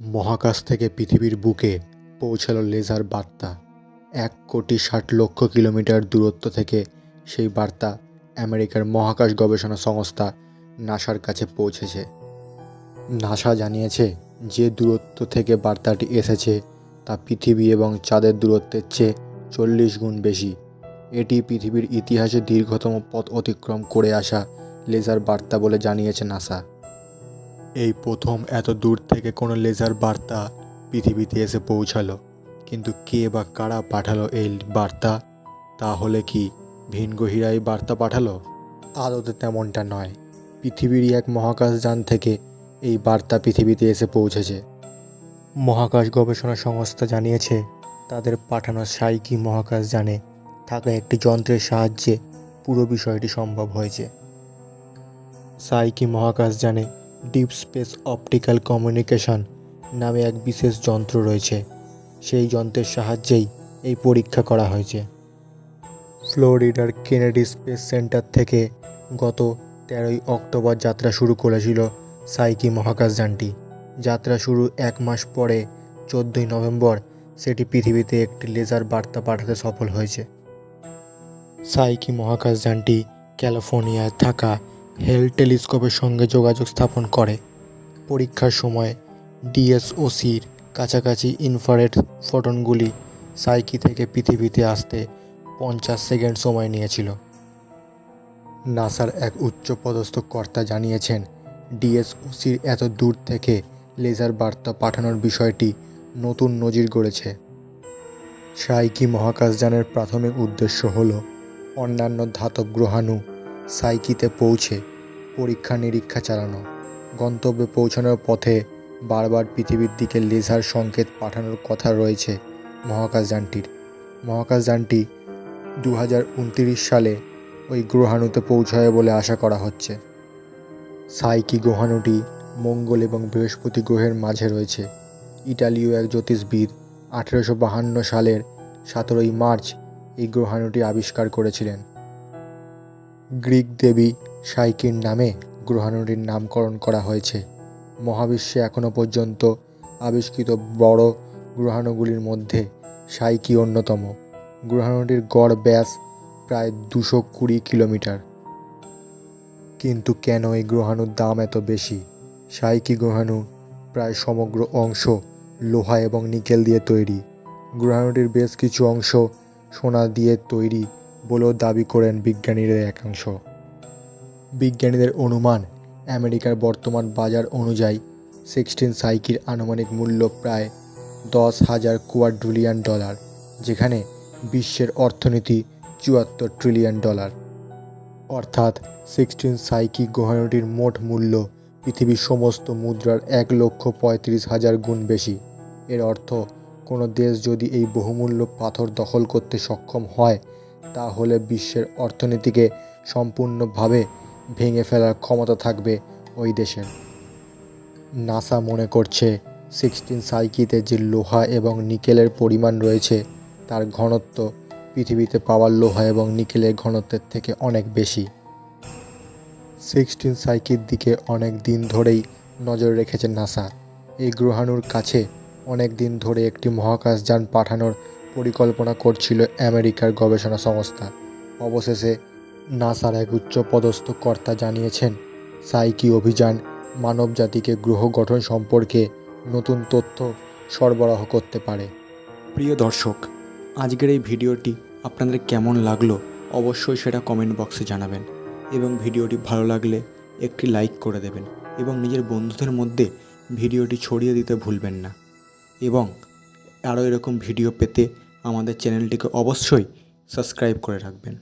মহাকাশ থেকে পৃথিবীর বুকে পৌঁছালো লেজার বার্তা। 1,60,00,000 কিলোমিটার দূরত্ব থেকে সেই বার্তা আমেরিকার মহাকাশ গবেষণা সংস্থা নাসার কাছে পৌঁছেছে। নাসা জানিয়েছে যে দূরত্ব থেকে বার্তাটি এসেছে তা পৃথিবী এবং চাঁদের দূরত্বের চেয়ে 40 গুণ বেশি। এটি পৃথিবীর ইতিহাসে দীর্ঘতম পথ অতিক্রম করে আসা লেজার বার্তা বলে জানিয়েছে নাসা। এই প্রথম এত দূর থেকে কোনো লেজার বার্তা পৃথিবীতে এসে পৌঁছালো। কিন্তু কে বা কারা পাঠালো এই বার্তা? তাহলে কি ভিনগ্রহীরাই বার্তা পাঠালো? আদতে তেমনটা নয়। পৃথিবীরই এক মহাকাশযান থেকে এই বার্তা পৃথিবীতে এসে পৌঁছেছে। মহাকাশ গবেষণা সংস্থা জানিয়েছে তাদের পাঠানো সাইকি মহাকাশযানে থাকা একটি যন্ত্রের সাহায্যে পুরো বিষয়টি সম্ভব হয়েছে। Psyche মহাকাশযানে deep space optical communication নামে এক বিশেষ যন্ত্র রয়েছে। সেই যন্ত্রের সাহায্যেই এই পরীক্ষা করা হয়েছে। ফ্লোরিডার কেনেডি স্পেস সেন্টার থেকে গত 13ই অক্টোবর যাত্রা শুরু করেছিল সাইকি মহাকাশযানটি। যাত্রা শুরু 1 মাস পরে 14ই নভেম্বর সেটি পৃথিবীতে একটি লেজার বার্তা পাঠাতে সফল হয়েছে। সাইকি মহাকাশযানটি ক্যালিফোর্নিয়ায় থাকা হেল টেলিস্কোপের সঙ্গে যোগাযোগ স্থাপন করে। পরীক্ষার সময় ডিএসওসির কাছাকাছি ইনফ্রারেড ফোটনগুলি সাইকি থেকে পৃথিবীতে আসতে 50 সেকেন্ড সময় নিয়েছিল। নাসার এক উচ্চপদস্থ কর্তা জানিয়েছেন ডিএসওসির এত দূর থেকে লেজার বার্তা পাঠানোর বিষয়টি নতুন নজির গড়েছে। সাইকি মহাকাশযানের প্রাথমিক উদ্দেশ্য হল অন্যান্য ধাতব গ্রহাণু সাইকিতে পৌঁছে পরীক্ষা নিরীক্ষা চালানো। গন্তব্যে পৌঁছানোর পথে বারবার পৃথিবীর দিকে লেজার সংকেত পাঠানোর কথা রয়েছে মহাকাশযানটির। মহাকাশযানটি 2029 সালে ওই গ্রহাণুতে পৌঁছায় বলে আশা করা হচ্ছে। সাইকি গ্রহাণুটি মঙ্গল এবং বৃহস্পতি গ্রহের মাঝে রয়েছে। ইটালীয় এক জ্যোতিষবিদ 1852 সালের 17ই মার্চ এই গ্রহাণুটি আবিষ্কার করেছিলেন। গ্রিক দেবী সাইকির নামে গ্রহাণুটির নামকরণ করা হয়েছে। মহাবিশ্বে এখনও পর্যন্ত আবিষ্কৃত বড় গ্রহাণুগুলির মধ্যে সাইকি অন্যতম। গ্রহাণুটির গড় ব্যাস প্রায় 220 কিলোমিটার। কিন্তু কেন এই গ্রহাণুর দাম এত বেশি? সাইকি গ্রহাণুর প্রায় সমগ্র অংশ লোহা এবং নিকেল দিয়ে তৈরি। গ্রহাণুটির বেশ কিছু অংশ সোনা দিয়ে তৈরি বলেও দাবি করেন বিজ্ঞানীদের একাংশ। বিজ্ঞানীদের অনুমান আমেরিকার বর্তমান বাজার অনুযায়ী 16 সাইকির আনুমানিক মূল্য প্রায় $10,000 কোয়াড্রিলিয়ন, যেখানে বিশ্বের অর্থনীতি $74 ট্রিলিয়ন। অর্থাৎ 16 সাইকি গ্রহাণুটির মোট মূল্য পৃথিবীর সমস্ত মুদ্রার 1,35,000 গুণ বেশি। এর অর্থ কোনো দেশ যদি এই বহুমূল্য পাথর দখল করতে সক্ষম হয় তাহলে বিশ্বের অর্থনীতিকে সম্পূর্ণভাবে ভেঙে ফেলার ক্ষমতা থাকবে ওই দেশের। নাসা মনে করছে 16 সাইকিতে যে লোহা এবং নিকেলের পরিমাণ রয়েছে তার ঘনত্ব পৃথিবীতে পাওয়া লোহা এবং নিকেলের ঘনত্বের থেকে অনেক বেশি। 16 সাইকির দিকে অনেক দিন ধরেই নজর রেখেছে নাসা। এই গ্রহাণুর কাছে অনেক দিন ধরে একটি মহাকাশযান পাঠানোর পরিকল্পনা করছিল আমেরিকার গবেষণা সংস্থা। অবশেষে নাসার এক উচ্চপদস্থ কর্তা জানিয়েছেন সাইকি অভিযান মানবজাতিকে গ্রহ গঠন সম্পর্কে নতুন তথ্য সরবরাহ করতে পারে। প্রিয় দর্শক, আজকের এই ভিডিওটি আপনাদের কেমন লাগলো অবশ্যই সেটা কমেন্ট বক্সে জানাবেন এবং ভিডিওটি ভালো লাগলে একটি লাইক করে দেবেন এবং নিজের বন্ধুদের মধ্যে ভিডিওটি ছড়িয়ে দিতে ভুলবেন না। এবং আরও এরকম ভিডিও পেতে আমাদের চ্যানেলটিকে অবশ্যই সাবস্ক্রাইব করে রাখবেন।